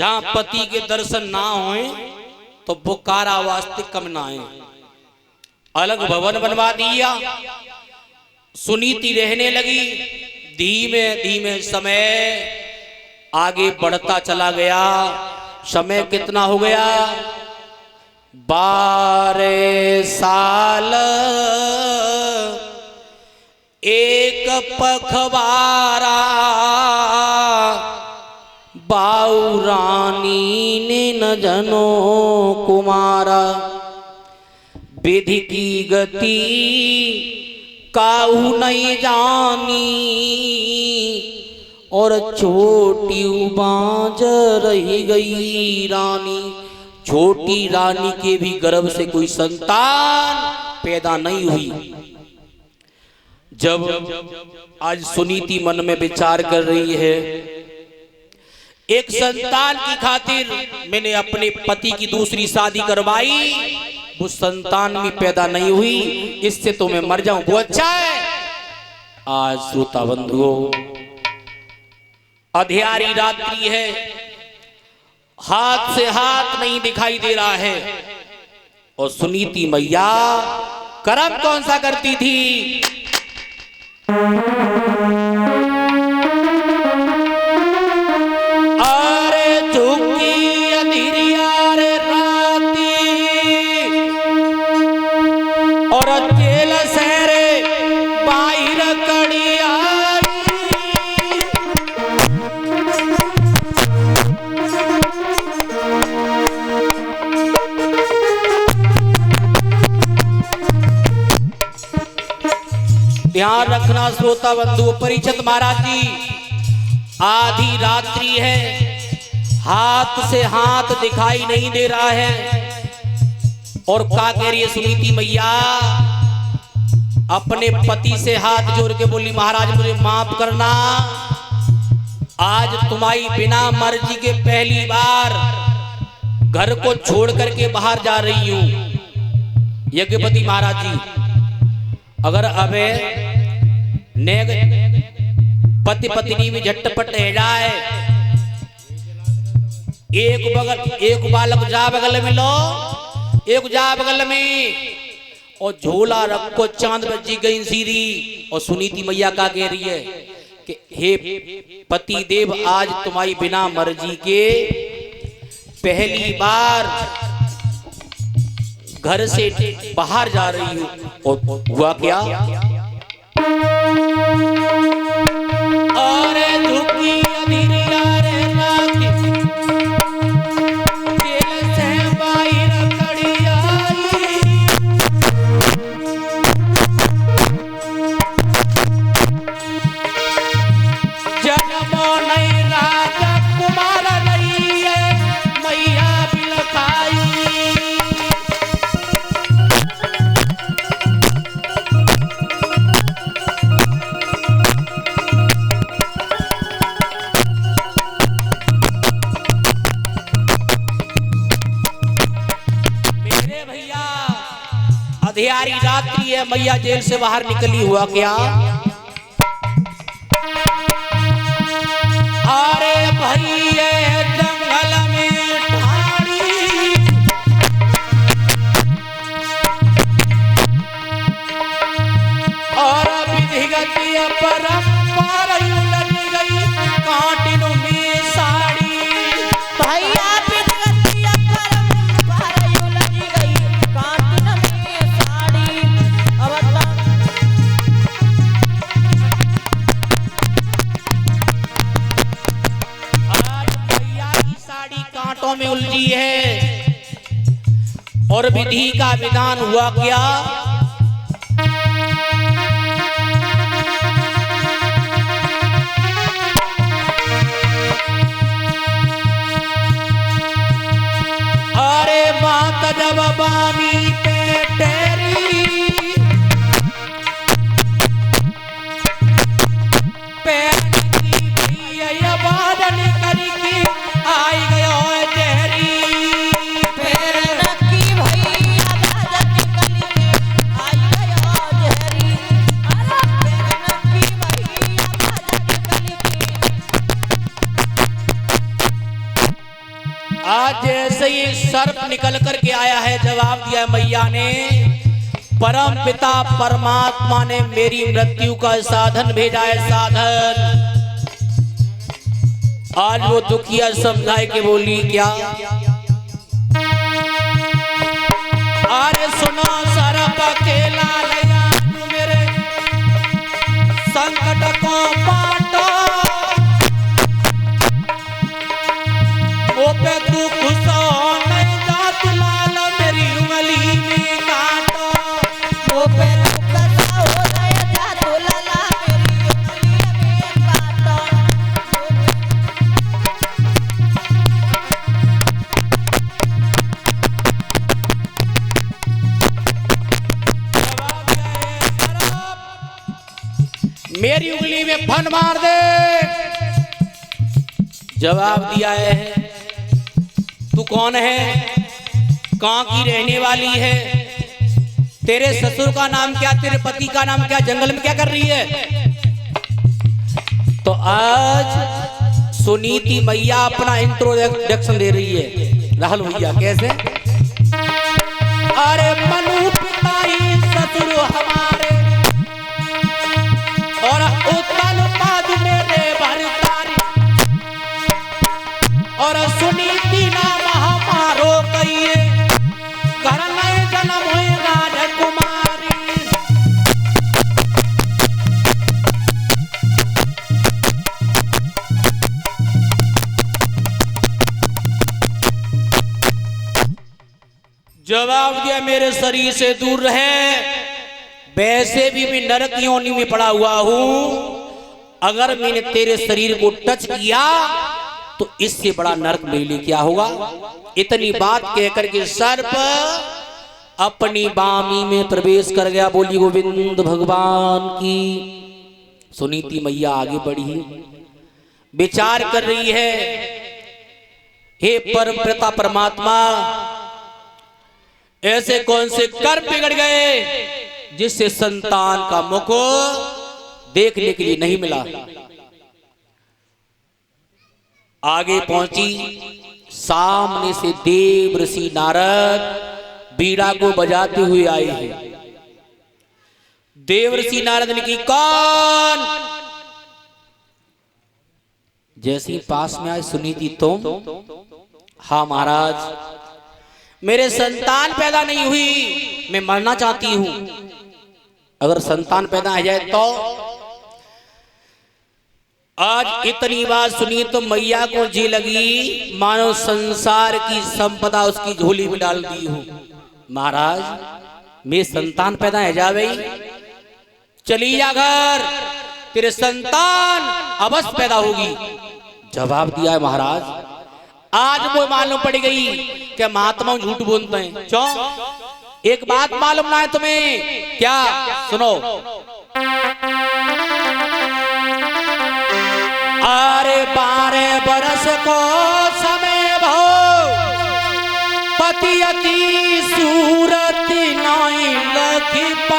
जहां पति के दर्शन ना होए तो बुकारा वास्ते कम ना आए। अलग भवन बनवा दिया, सुनीति रहने लगी। धीमे धीमे समय आगे बढ़ता चला गया। समय कितना हो गया? 12 साल एक पखवारा बाऊ रानी ने न जनो कुमारा। विधि की गति काऊ नहीं जानी और छोटी बांझ रही गई रानी। छोटी रानी के भी गर्भ से कोई संतान पैदा नहीं हुई। जब आज सुनीति मन में विचार कर रही है, एक संतान की खातिर मैंने अपने पति की दूसरी शादी करवाई, वो संतान भी पैदा नहीं हुई, इससे तो मैं मर जाऊं, वो अच्छा है। आज श्रोता बंधुओं, अंधियारी रात्रि है, हाथ से हाथ नहीं दिखाई दे रहा है। और सुनीति मैया कर्म कौन सा करती थी? अरे झुकी अंधिरिया रे राती और जेल सहरे बाहर कड़ी आई। ध्यान रखना श्रोता बंधु, परीक्षित महाराज जी, आधी रात्रि है, हाथ से हाथ दिखाई नहीं दे रहा है। और क्या कह रही है सुनीति मैया? अपने पति से हाथ जोड़ के बोली, महाराज मुझे माफ करना, आज तुम्हारी बिना मर्जी के पहली बार घर को छोड़ करके बाहर जा रही हूं। यज्ञपति महाराज जी, अगर अबे नेग पति पत्नी में झटपट रह जाए, एक बालक जा बगल में लो, एक जा बगल में, और झोला रखो, चांद बजी गई सीधी। और सुनीति मैया का कह रही है कि हे पति देव, आज तुम्हारी बिना मर्जी के पहली बार घर से बाहर जा रही हूं। और हुआ क्या? अरे झुकी अंधिरिया रे राती जेल से बाहर कड़ी आई। जन्मो नहीं राजा कुमार नहीं है, मैया बिलखाई। अंधियारी रात्रि है, मैया जेल से बाहर निकली। हुआ क्या? अरे भैया जंगल में ठाड़ी, और विधिगति परंपरा लगी गई कांटिनों में साड़ी। भैया में उलझी है। और विधि का विधान हुआ क्या? अरे बात जब बामी पे टेरी, भैया बादल करके आई गयो तेरी। आज जैसे ही सर्प निकल करके आया है, जवाब दिया मैया ने, परम पिता परमात्मा ने मेरी मृत्यु का साधन भेजा है, साधन। आज वो दुखिया समझाए के बोली क्या, अरे सुनो सरप अकेला लया मेरे संकट को बांटो, वो पे तू खुश हो नहीं जात लाल मेरी उंगली में काटो, वो पे तू खुश हो नहीं जात लाला मेरी उंगली में काटो। मेरी उंगली में फन मार दे। जवाब दिया है, तू कौन है, कहां की रहने वाली है, तेरे ससुर का नाम क्या, तेरे पति का नाम क्या, जंगल में क्या कर रही है। तो आज सुनीति मैया अपना इंट्रोडक्शन दे रही है राहुल भैया, कैसे, अरे मनु पिता ही ससुर हमारे और उत्तल पाद मेरे भरतारी, और सुनीति नाम हमारो कहिए कर नए जन्म हुई राजकुमारी। जवाब दिया, मेरे शरीर से दूर रहे, वैसे भी मैं नरक योनि में पड़ा हुआ हूं, अगर मैंने तेरे शरीर को टच किया तो इससे बड़ा नरक मेरे लिए क्या होगा। इतनी बात कहकर के सर्प अपनी बामी में प्रवेश कर गया। बोली गोविंद भगवान की। सुनीति मैया आगे बढ़ी, विचार कर रही है, हे परम पिता परमात्मा, ऐसे कौन से कर्म बिगड़ गए जिससे संतान का मुख देखने के लिए नहीं मिला। आगे पहुंची, सामने से देव ऋषि नारद बीड़ा को बजाते हुए आए हैं। देव ऋषि नारद ने की, कौन, जैसे ही पास में आए सुनीति, तुम, हाँ महाराज, मेरे संतान पैदा नहीं हुई, मैं मरना चाहती हूं, अगर संतान पैदा हो जाए तो। आज इतनी बात सुनी तो मैया को जी लगी मानो संसार की संपदा उसकी झोली में डाल दी हूं। महाराज, मेरे संतान पैदा हो जावे, चली जा घर, तेरे संतान अवश्य पैदा होगी। जवाब दिया है, महाराज, आज वो मालूम पड़ गई कि महात्मा झूठ बोलते हैं। क्यों? एक बात मालूम ना है तुम्हें क्या, सुनो, अरे 12 बरस को समय भो पति की सूरत नहीं लखी।